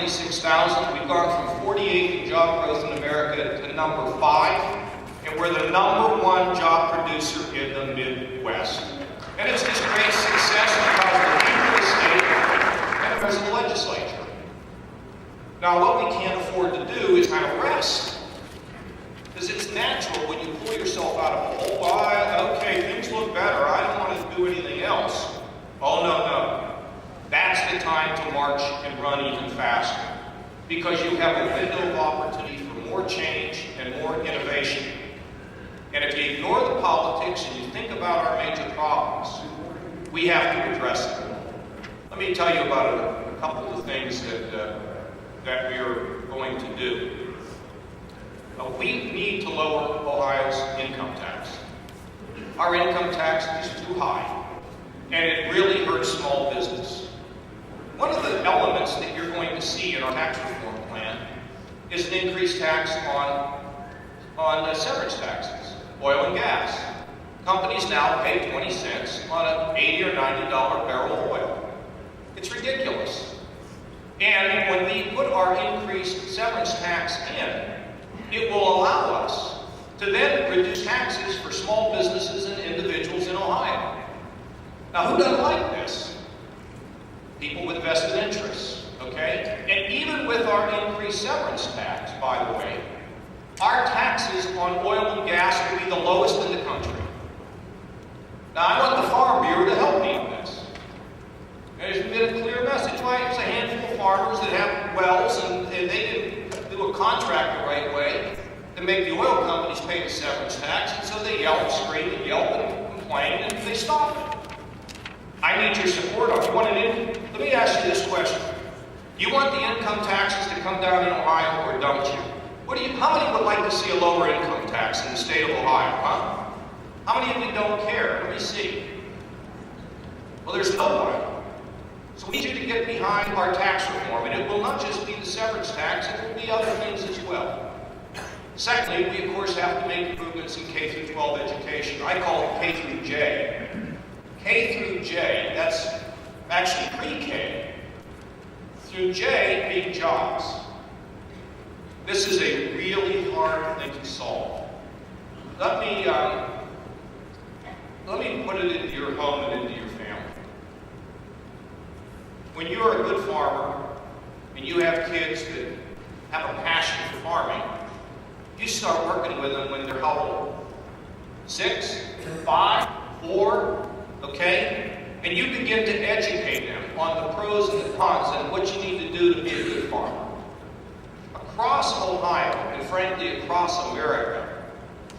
126,000. We've gone from 48th in job growth in America to number 5, and we're the number 1 job producer in the Midwest. And it's this great success because of the people of the state and because of the legislature. Now, what we can't afford to do is kind of rest. Because it's natural when you pull yourself out of a hole. Well, okay, things look better. I don't want to do anything else. Oh, no. That's the time to march and run even faster. Because you have a window of opportunity for more change and more innovation. And if you ignore the politics and you think about our major problems, we have to address them. Let me tell you about a couple of things that we are going to do. We need to lower Ohio's income tax. Our income tax is too high, and it really hurts small business. One of the elements that you're going to see in our tax reform plan is an increased tax on severance taxes, oil and gas. Companies now pay 20 cents on an $80 or $90 barrel of oil. It's ridiculous. And when we put our increased severance tax in, it will allow us to then reduce taxes for small businesses and individuals in Ohio. Now, who doesn't like this? People with vested interests, okay? And even with our increased severance tax, by the way, our taxes on oil and gas will be the lowest in the country. Now, I want the Farm Bureau to help me in this. There's been a clear message. Why? It's a handful of farmers that have wells, and they didn't do a contract the right way to make the oil companies pay the severance tax, and so they yell and scream and yelp and complain, and they stop it. I need your support on it. Let me ask you this question. You want the income taxes to come down in Ohio, or don't you? How many would like to see a lower income tax in the state of Ohio, huh? How many of you don't care? Let me see. Well, there's no one. So we need you to get behind our tax reform, and it will not just be the severance tax, it will be other things as well. Secondly, we of course have to make improvements in K through 12 education. I call it K through J. K through J, that's actually pre-K. Through J being jobs. This is a really hard thing to solve. Let me put it into your home and into your family. When you are a good farmer and you have kids that have a passion for farming, you start working with them when they're how old? 6, 5, 4, okay? And you begin to educate them on the pros and the cons and what you need to do to be a good farmer. Across Ohio, and frankly across America,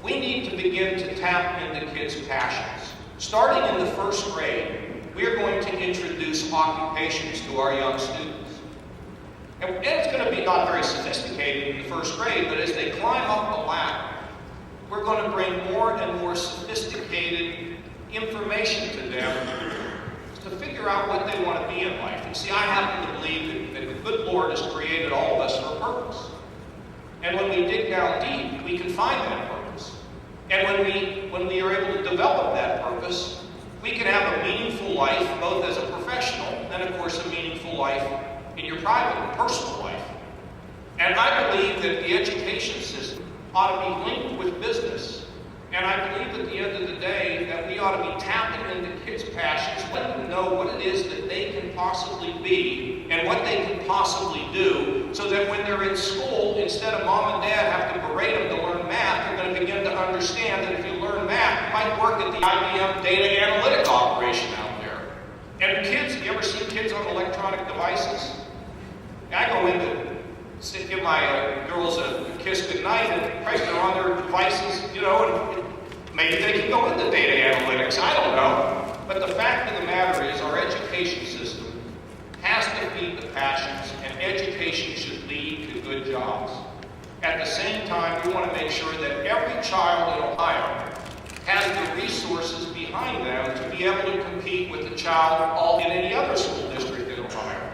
we need to begin to tap into kids' passions. Starting in the first grade, we are going to introduce occupations to our young students. And it's going to be not very sophisticated in the first grade, but as they climb up the ladder, we're going to bring more and more sophisticated information to them to figure out what they want to be in life. And see, I happen to believe that the good Lord has created all of us for a purpose. And when we dig down deep, we can find that purpose. And when we are able to develop that purpose, we can have a meaningful life, both as a professional and, of course, a meaningful life in your private and personal life. And I believe that the education system ought to be linked with business. And I believe at the end of the day that we ought to be tapping into kids' passions, letting them know what it is that they can possibly be and what they can possibly do, so that when they're in school, instead of mom and dad have to berate them to learn math, they're going to begin to understand that if you learn math, it might work at the IBM data analytic operation out there. And kids, you ever seen kids on electronic devices? I go in to give my girls a kiss goodnight, and they're on their devices, and maybe they can go into data analytics, I don't know. But the fact of the matter is our education system has to feed the passions, and education should lead to good jobs. At the same time, we want to make sure that every child in Ohio has the resources behind them to be able to compete with a child in any other school district in Ohio.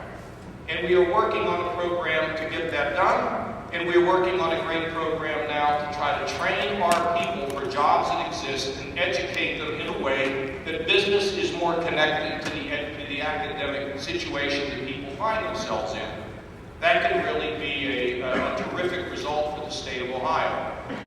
And we are working on a program to get that done, and we are working on a great program now to try to train our people for jobs that exist and educate them in a way that business is more connected to the academic situation that people find themselves in. That that can really be a terrific result for the state of Ohio.